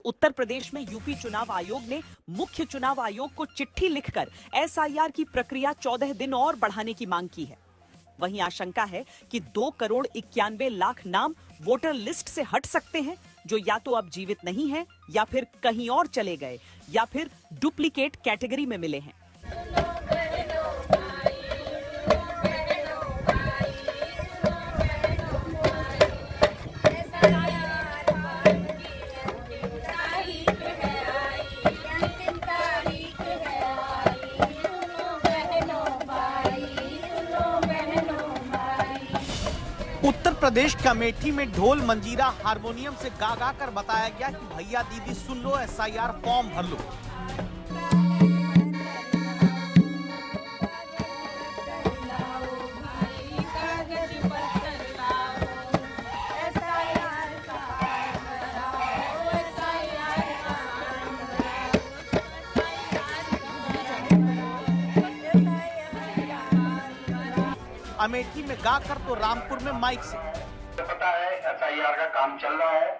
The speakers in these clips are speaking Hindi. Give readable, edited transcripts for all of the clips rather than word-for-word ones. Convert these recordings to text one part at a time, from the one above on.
उत्तर प्रदेश में यूपी चुनाव आयोग ने मुख्य चुनाव आयोग को चिट्ठी लिखकर एसआईआर की प्रक्रिया 14 दिन और बढ़ाने की मांग की है। वहीं आशंका है कि 2,91,00,000 नाम वोटर लिस्ट से हट सकते हैं, जो या तो अब जीवित नहीं है या फिर कहीं और चले गए या फिर डुप्लीकेट कैटेगरी में मिले हैं। उत्तर प्रदेश के अमेठी में ढोल मंजीरा हारमोनियम से गा गा कर बताया गया कि भैया दीदी सुन लो, एसआईआर फॉर्म भर लो। अमेठी में गाकर तो रामपुर में माइक से पता है एसआईआर का काम चल रहा है।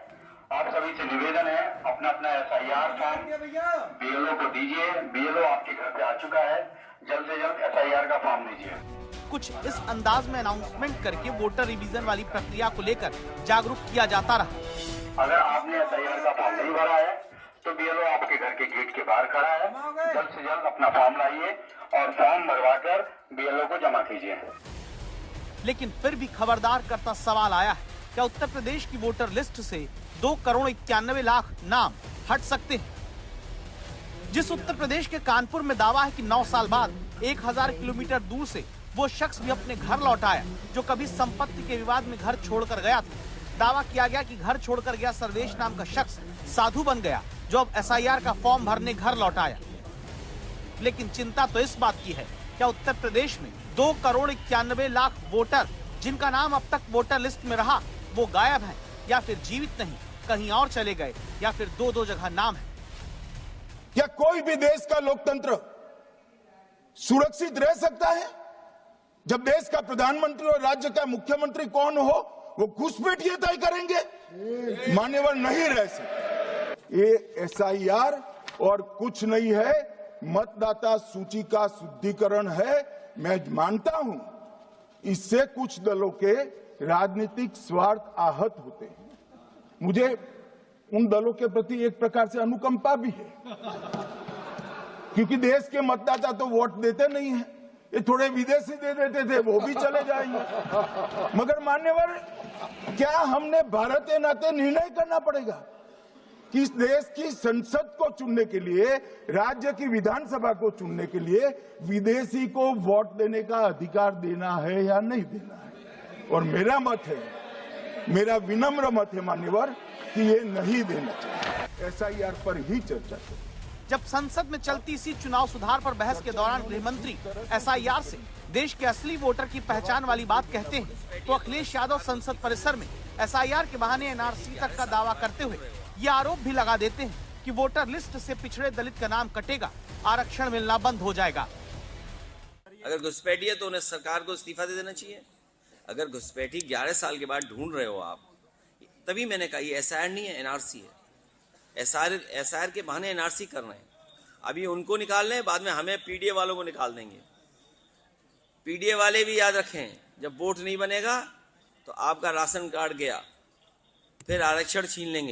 आप सभी से निवेदन है, अपना अपना एसआईआर फॉर्म बीएलओ को दीजिए। बीएलओ आपके घर पे आ चुका है, जल्द से जल्द एसआईआर का फॉर्म दीजिए। कुछ इस अंदाज में अनाउंसमेंट करके वोटर रिवीजन वाली प्रक्रिया को लेकर जागरूक किया जाता रहा। अगर आपने एसआईआर का फॉर्म नहीं भरा है तो बीएलओ आपके घर के गेट के बाहर खड़ा है, जल्द से जल्द अपना फॉर्म लाइए और फॉर्म भरवा कर बीएलओ को जमा कीजिए। लेकिन फिर भी खबरदार करता सवाल आया है, क्या उत्तर प्रदेश की वोटर लिस्ट से 2,91,00,000 नाम हट सकते हैं? जिस उत्तर प्रदेश के कानपुर में दावा है कि 9 साल बाद 1000 किलोमीटर दूर से वो शख्स भी अपने घर लौट आया, जो कभी संपत्ति के विवाद में घर छोड़कर गया था। दावा किया गया कि घर छोड़कर गया सर्वेश नाम का शख्स साधु बन गया, जो अब एसआईआर का फॉर्म भरने घर लौट आया। लेकिन चिंता तो इस बात की है, क्या उत्तर प्रदेश में 2,91,00,000 वोटर जिनका नाम अब तक वोटर लिस्ट में रहा वो गायब हैं, या फिर जीवित नहीं, कहीं और चले गए, या फिर दो जगह नाम है? क्या कोई भी देश का लोकतंत्र सुरक्षित रह सकता है जब देश का प्रधानमंत्री और राज्य का मुख्यमंत्री कौन हो वो घुसपैठिए तय करेंगे? मान्यवर नहीं रह सकते। ये एसआईआर और कुछ नहीं है, मतदाता सूची का शुद्धिकरण है। मैं मानता हूं इससे कुछ दलों के राजनीतिक स्वार्थ आहत होते हैं। मुझे उन दलों के प्रति एक प्रकार से अनुकंपा भी है, क्योंकि देश के मतदाता तो वोट देते नहीं हैं। ये थोड़े विदेशी दे देते थे, वो भी चले जाएंगे। मगर मान्यवर, क्या हमने भारत के नाते निर्णय करना पड़ेगा कि इस देश की संसद को चुनने के लिए, राज्य की विधानसभा को चुनने के लिए विदेशी को वोट देने का अधिकार देना है या नहीं देना है? और मेरा मत है, मेरा विनम्र मत है मान्यवर, कि ये नहीं देना चाहिए। एसआईआर पर ही चर्चा करें। जब संसद में चलती इसी चुनाव सुधार पर बहस के दौरान गृह मंत्री एसआईआर से देश के असली वोटर की पहचान वाली बात कहते हैं, तो अखिलेश यादव संसद परिसर में एसआईआर के बहाने एनआरसी तक का दावा करते हुए ये आरोप भी लगा देते हैं कि वोटर लिस्ट से पिछड़े दलित का नाम कटेगा, आरक्षण मिलना बंद हो जाएगा। अगर घुसपैठी है तो उन्हें सरकार को इस्तीफा दे देना चाहिए। अगर घुसपैठी 11 साल के बाद ढूंढ रहे हो आप, तभी मैंने कहा ये एसआईआर नहीं है, एनआरसी है। एसआईआर के बहाने एनआरसी कर रहे हैं। अभी उनको निकाल रहे हैं, बाद में हमें पीडीए वालों को निकाल देंगे। पीडीए वाले भी याद रखें, जब वोट नहीं बनेगा तो आपका राशन कार्ड गया, फिर आरक्षण छीन लेंगे।